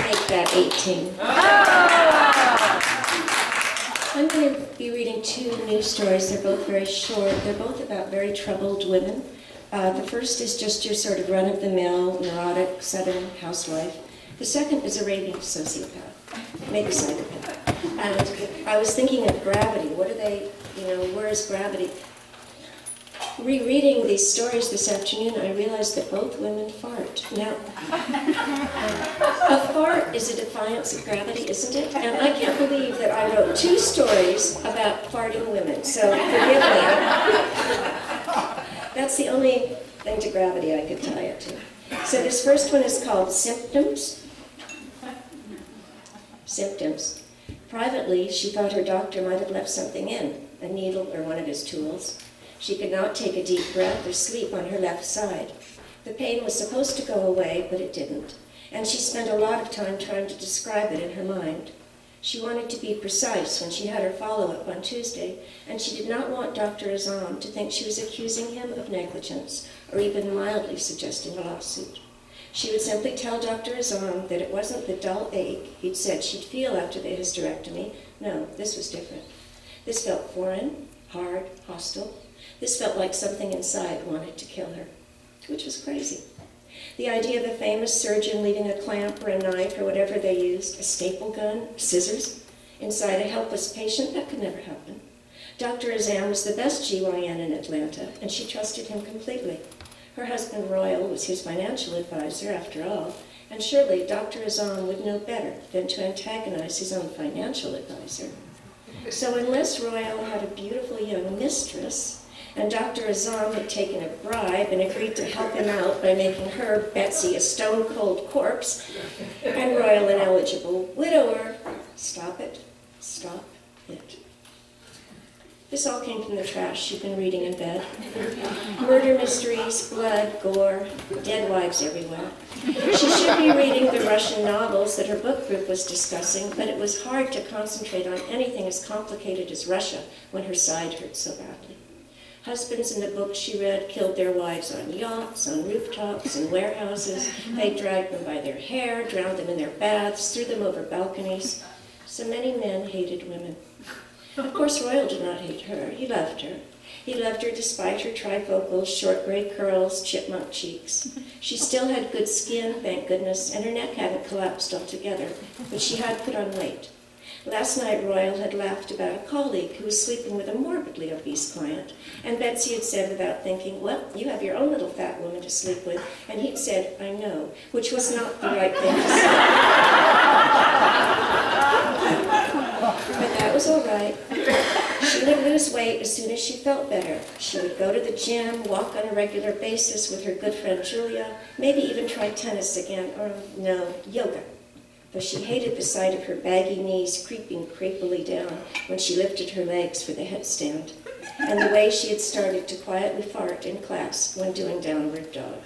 Make that 18. I'm going to be reading two new stories. They're both very short. They're both about very troubled women. The first is just your sort of run-of-the-mill, neurotic, Southern housewife. The second is a raving sociopath, maybe psychopath. And I was thinking of gravity. What are they, where is gravity? Rereading these stories this afternoon, I realized that both women fart. Now, a fart is a defiance of gravity, isn't it? And I can't believe that I wrote two stories about farting women, so forgive me. That's the only thing to gravity I could tie it to. So this first one is called Symptoms. Symptoms. Privately, she thought her doctor might have left something in, a needle or one of his tools. She could not take a deep breath or sleep on her left side. The pain was supposed to go away, but it didn't, and she spent a lot of time trying to describe it in her mind. She wanted to be precise when she had her follow-up on Tuesday, and she did not want Dr. Azam to think she was accusing him of negligence or even mildly suggesting a lawsuit. She would simply tell Dr. Azam that it wasn't the dull ache he'd said she'd feel after the hysterectomy. No, this was different. This felt foreign, hard, hostile. This felt like something inside wanted to kill her, which was crazy. The idea of a famous surgeon leaving a clamp or a knife or whatever they used, a staple gun, scissors, inside a helpless patient, that could never happen. Dr. Azam was the best GYN in Atlanta, and she trusted him completely. Her husband, Royal, was his financial advisor, after all, and surely Dr. Azam would know better than to antagonize his own financial advisor. So unless Royal had a beautiful young mistress, and Dr. Azam had taken a bribe and agreed to help him out by making her, Betsy, a stone-cold corpse, and Royal an eligible widower, stop it, stop it. This all came from the trash she'd been reading in bed. Murder mysteries, blood, gore, dead wives everywhere. She should be reading the Russian novels that her book group was discussing, but it was hard to concentrate on anything as complicated as Russia when her side hurt so badly. Husbands in the books she read killed their wives on yachts, on rooftops, in warehouses. They dragged them by their hair, drowned them in their baths, threw them over balconies. So many men hated women. Of course, Royal did not hate her. He loved her. He loved her despite her trifocals, short gray curls, chipmunk cheeks. She still had good skin, thank goodness, and her neck hadn't collapsed altogether, but she had put on weight. Last night, Royal had laughed about a colleague who was sleeping with a morbidly obese client, and Betsy had said without thinking, well, you have your own little fat woman to sleep with, and he'd said, I know, which was not the right thing to say. But that was all right. She would lose weight as soon as she felt better. She would go to the gym, walk on a regular basis with her good friend Julia, maybe even try tennis again, or no, yoga. Though she hated the sight of her baggy knees creeping creepily down when she lifted her legs for the headstand, and the way she had started to quietly fart in class when doing downward dog.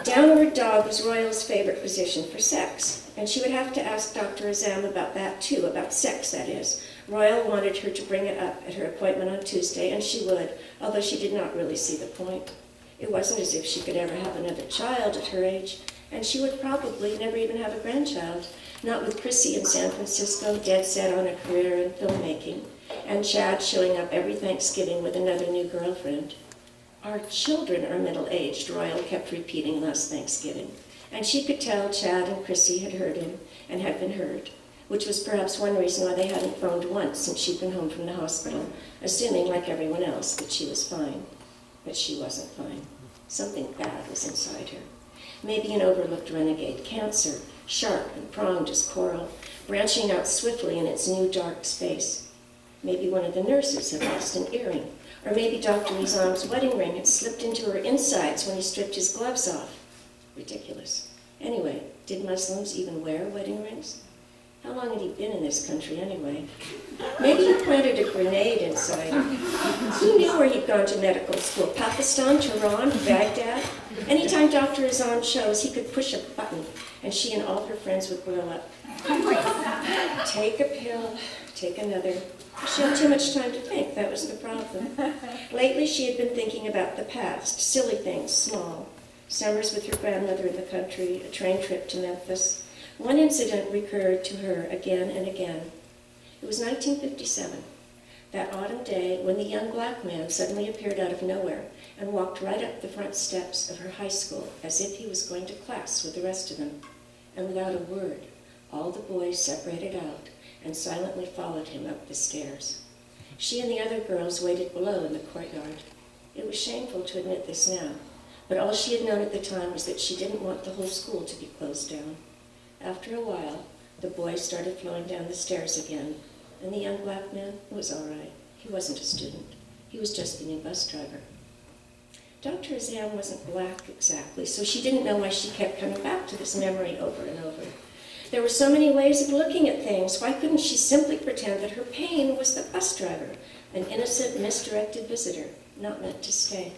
Downward dog was Royal's favorite position for sex, and she would have to ask Dr. Azam about that too, about sex, that is. Royal wanted her to bring it up at her appointment on Tuesday, and she would, although she did not really see the point. It wasn't as if she could ever have another child at her age, and she would probably never even have a grandchild, not with Chrissy in San Francisco, dead set on a career in filmmaking, and Chad showing up every Thanksgiving with another new girlfriend. Our children are middle-aged, Royal kept repeating last Thanksgiving, and she could tell Chad and Chrissy had heard him and had been heard, which was perhaps one reason why they hadn't phoned once since she'd been home from the hospital, assuming, like everyone else, that she was fine. But she wasn't fine. Something bad was inside her. Maybe an overlooked renegade cancer, sharp and pronged as coral, branching out swiftly in its new dark space. Maybe one of the nurses had lost an earring, or maybe Dr. Azam's wedding ring had slipped into her insides when he stripped his gloves off. Ridiculous. Anyway, did Muslims even wear wedding rings? How long had he been in this country anyway? Maybe he planted a grenade inside him. Who knew where he'd gone to medical school? Pakistan, Tehran, Baghdad? Anytime Dr. Azam chose, he could push a button, and she and all her friends would blow up. Take a pill, take another. She had too much time to think, that was the problem. Lately, she had been thinking about the past, silly things, small. Summers with her grandmother in the country, a train trip to Memphis, One incident recurred to her again and again. It was 1957, that autumn day when the young black man suddenly appeared out of nowhere and walked right up the front steps of her high school as if he was going to class with the rest of them. And without a word, all the boys separated out and silently followed him up the stairs. She and the other girls waited below in the courtyard. It was shameful to admit this now, but all she had known at the time was that she didn't want the whole school to be closed down. After a while, the boys started flowing down the stairs again, and the young black man was all right. He wasn't a student. He was just being a bus driver. Dr. Azam wasn't black exactly, so she didn't know why she kept coming back to this memory over and over. There were so many ways of looking at things. Why couldn't she simply pretend that her pain was the bus driver, an innocent, misdirected visitor, not meant to stay?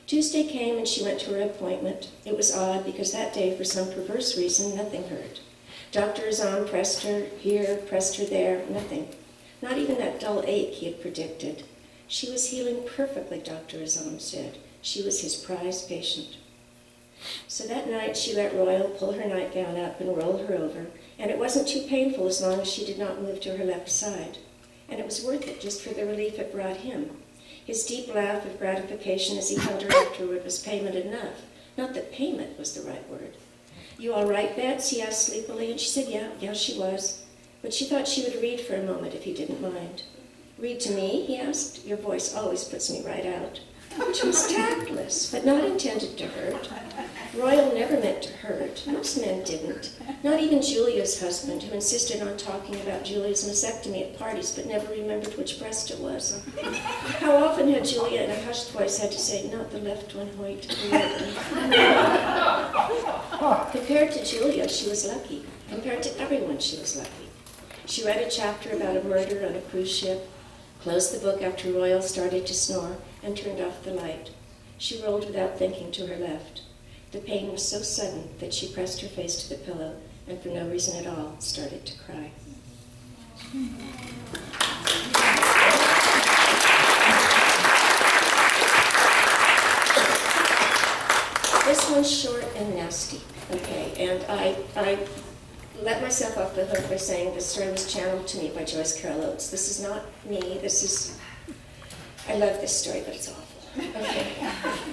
Tuesday came and she went to her appointment. It was odd because that day, for some perverse reason, nothing hurt. Dr. Azam pressed her here, pressed her there, nothing. Not even that dull ache he had predicted. She was healing perfectly, Dr. Azam said. She was his prized patient. So that night she let Royal pull her nightgown up and roll her over, and it wasn't too painful as long as she did not move to her left side. And it was worth it just for the relief it brought him. His deep laugh of gratification as he held her afterward was payment enough. Not that payment was the right word. "You all right, Bets?" he asked sleepily, and she said yeah, she was. But she thought she would read for a moment if he didn't mind. "Read to me?" he asked. "Your voice always puts me right out." Which was tactless, but not intended to hurt. Royal never meant to hurt. Most men didn't. Not even Julia's husband, who insisted on talking about Julia's mastectomy at parties, but never remembered which breast it was. How often had Julia in a hushed voice had to say, "Not the left one, Hoyt, the right one." Compared to Julia, she was lucky. Compared to everyone, she was lucky. She read a chapter about a murder on a cruise ship, closed the book after Royal started to snore, and turned off the light. She rolled without thinking to her left. The pain was so sudden that she pressed her face to the pillow and for no reason at all started to cry. This one's short and nasty, okay, and I let myself off the hook by saying this story was channeled to me by Joyce Carol Oates. This is not me, I love this story, but it's awful. Okay.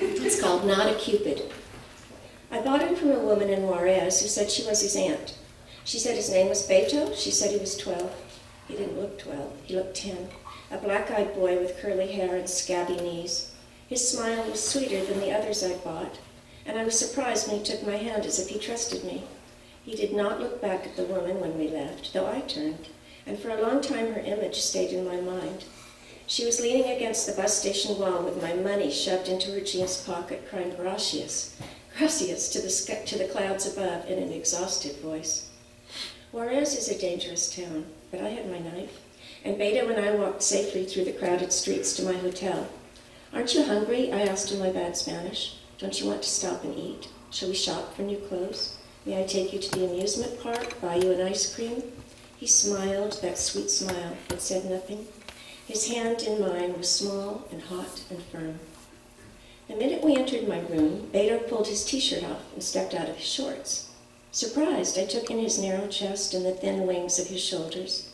It's called Not a Cupid. I bought him from a woman in Juarez who said she was his aunt. She said his name was Beto. She said he was 12. He didn't look 12. He looked 10. A black-eyed boy with curly hair and scabby knees. His smile was sweeter than the others I'd bought, and I was surprised when he took my hand as if he trusted me. He did not look back at the woman when we left, though I turned, and for a long time her image stayed in my mind. She was leaning against the bus station wall with my money shoved into her jeans pocket, crying gracias, gracias to the clouds above in an exhausted voice. Juarez is a dangerous town, but I had my knife, and Beto and I walked safely through the crowded streets to my hotel. "Aren't you hungry?" I asked in my bad Spanish. "Don't you want to stop and eat? Shall we shop for new clothes? May I take you to the amusement park, buy you an ice cream?" He smiled, that sweet smile, but said nothing. His hand in mine was small and hot and firm. The minute we entered my room, Beto pulled his t-shirt off and stepped out of his shorts. Surprised, I took in his narrow chest and the thin wings of his shoulders.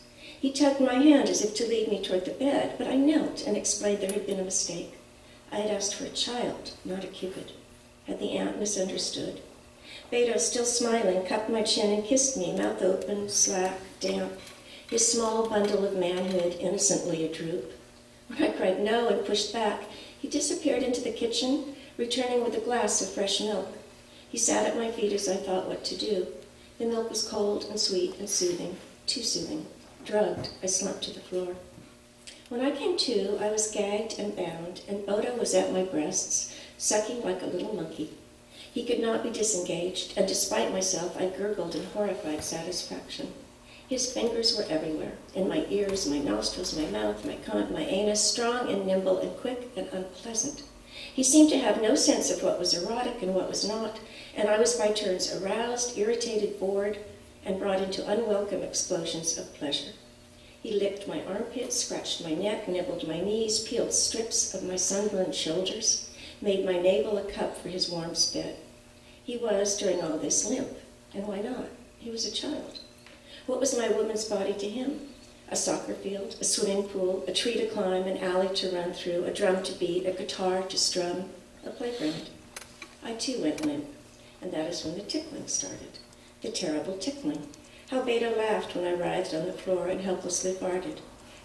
He tugged my hand as if to lead me toward the bed, but I knelt and explained there had been a mistake. I had asked for a child, not a Cupid. Had the aunt misunderstood? Beto, still smiling, cupped my chin and kissed me, mouth open, slack, damp, his small bundle of manhood innocently adroop. When I cried no and pushed back, he disappeared into the kitchen, returning with a glass of fresh milk. He sat at my feet as I thought what to do. The milk was cold and sweet and soothing, too soothing. Drugged, I slumped to the floor. When I came to, I was gagged and bound, and Odo was at my breasts, sucking like a little monkey. He could not be disengaged, and despite myself, I gurgled in horrified satisfaction. His fingers were everywhere, in my ears, my nostrils, my mouth, my cunt, my anus, strong and nimble and quick and unpleasant. He seemed to have no sense of what was erotic and what was not, and I was by turns aroused, irritated, bored, and brought into unwelcome explosions of pleasure. He licked my armpits, scratched my neck, nibbled my knees, peeled strips of my sunburned shoulders, made my navel a cup for his warm spit. He was, during all this, limp, and why not? He was a child. What was my woman's body to him? A soccer field, a swimming pool, a tree to climb, an alley to run through, a drum to beat, a guitar to strum, a playground. I too went limp, and that is when the tickling started. The terrible tickling. How Beto laughed when I writhed on the floor and helplessly farted.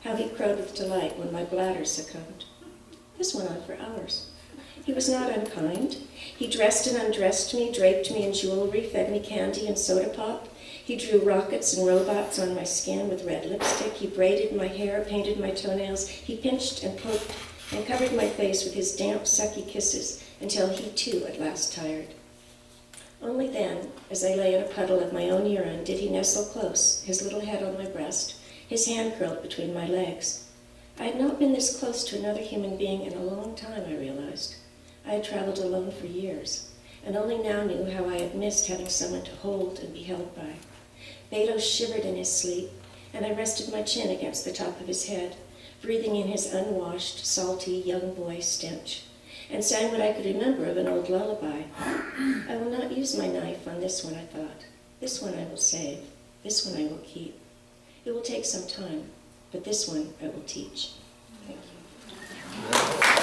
How he crowed with delight when my bladder succumbed. This went on for hours. He was not unkind. He dressed and undressed me, draped me in jewelry, fed me candy and soda pop. He drew rockets and robots on my skin with red lipstick. He braided my hair, painted my toenails. He pinched and poked and covered my face with his damp, sucky kisses until he too at last tired. Only then, as I lay in a puddle of my own urine, did he nestle close, his little head on my breast, his hand curled between my legs. I had not been this close to another human being in a long time, I realized. I had traveled alone for years, and only now knew how I had missed having someone to hold and be held by. Beto shivered in his sleep, and I rested my chin against the top of his head, breathing in his unwashed, salty, young boy stench, and sang what I could remember of an old lullaby. I will not use my knife on this one, I thought. This one I will save. This one I will keep. It will take some time, but this one I will teach. Thank you.